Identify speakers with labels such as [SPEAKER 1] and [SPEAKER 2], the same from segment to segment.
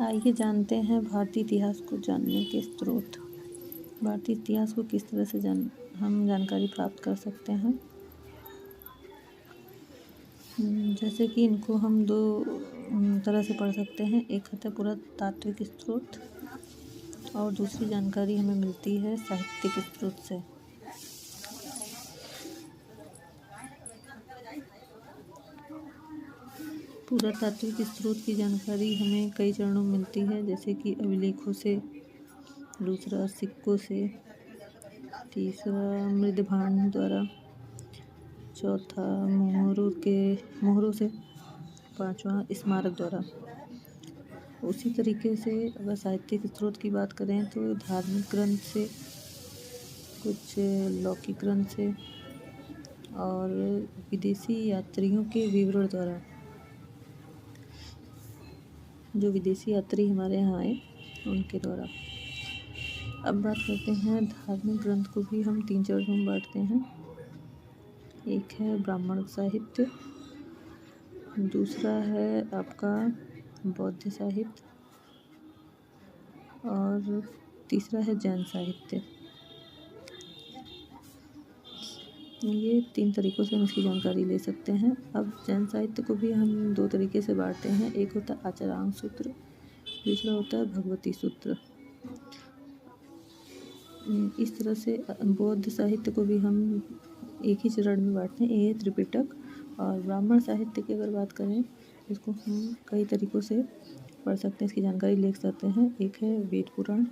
[SPEAKER 1] आइए जानते हैं भारतीय इतिहास को जानने के स्रोत। भारतीय इतिहास को किस तरह से हम जानकारी प्राप्त कर सकते हैं। जैसे कि इनको हम दो तरह से पढ़ सकते हैं। एक होता है पुरातात्विक स्रोत और दूसरी जानकारी हमें मिलती है साहित्यिक स्रोत से। पुरातात्विक स्रोत की जानकारी हमें कई चरणों में मिलती है, जैसे कि अभिलेखों से, दूसरा सिक्कों से, तीसरा मृदभांड द्वारा, चौथा मोहरों से, पांचवा स्मारक द्वारा। उसी तरीके से अगर साहित्यिक स्रोत की बात करें तो धार्मिक ग्रंथ से, कुछ लौकिक ग्रंथ से और विदेशी यात्रियों के विवरण द्वारा। जो विदेशी यात्री हमारे यहाँ आए उनके द्वारा। अब बात करते हैं धार्मिक ग्रंथ को भी हम 3 चरणों में बांटते हैं। एक है ब्राह्मण साहित्य, दूसरा है आपका बौद्ध साहित्य और तीसरा है जैन साहित्य। ये 3 तरीकों से हम इसकी जानकारी ले सकते हैं। अब जैन साहित्य को भी हम 2 तरीके से बांटते हैं। एक होता है आचरांक सूत्र, दूसरा होता है भगवती सूत्र। इस तरह से बौद्ध साहित्य को भी हम एक ही चरण में बांटते हैं, ये त्रिपिटक। और ब्राह्मण साहित्य की अगर बात करें, इसको हम कई तरीक़ों से पढ़ सकते हैं, इसकी जानकारी ले सकते हैं। एक है वेद पुराण,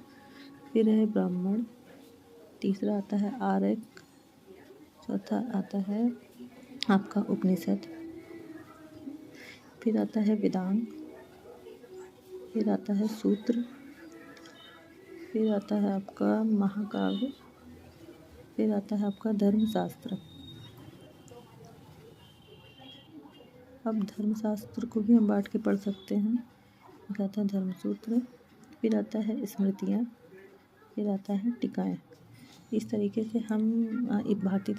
[SPEAKER 1] फिर है ब्राह्मण, तीसरा आता है आर्यक, चौथा आता है आपका उपनिषद, फिर आता है वेदांग, फिर आता है सूत्र, फिर आता है आपका महाकाव्य, फिर आता है आपका धर्मशास्त्र। अब धर्मशास्त्र को भी हम बांट के पढ़ सकते हैं। एक आता है धर्मसूत्र, फिर आता है स्मृतियाँ, फिर आता है टीकाएँ। इस तरीके से हम भारतीय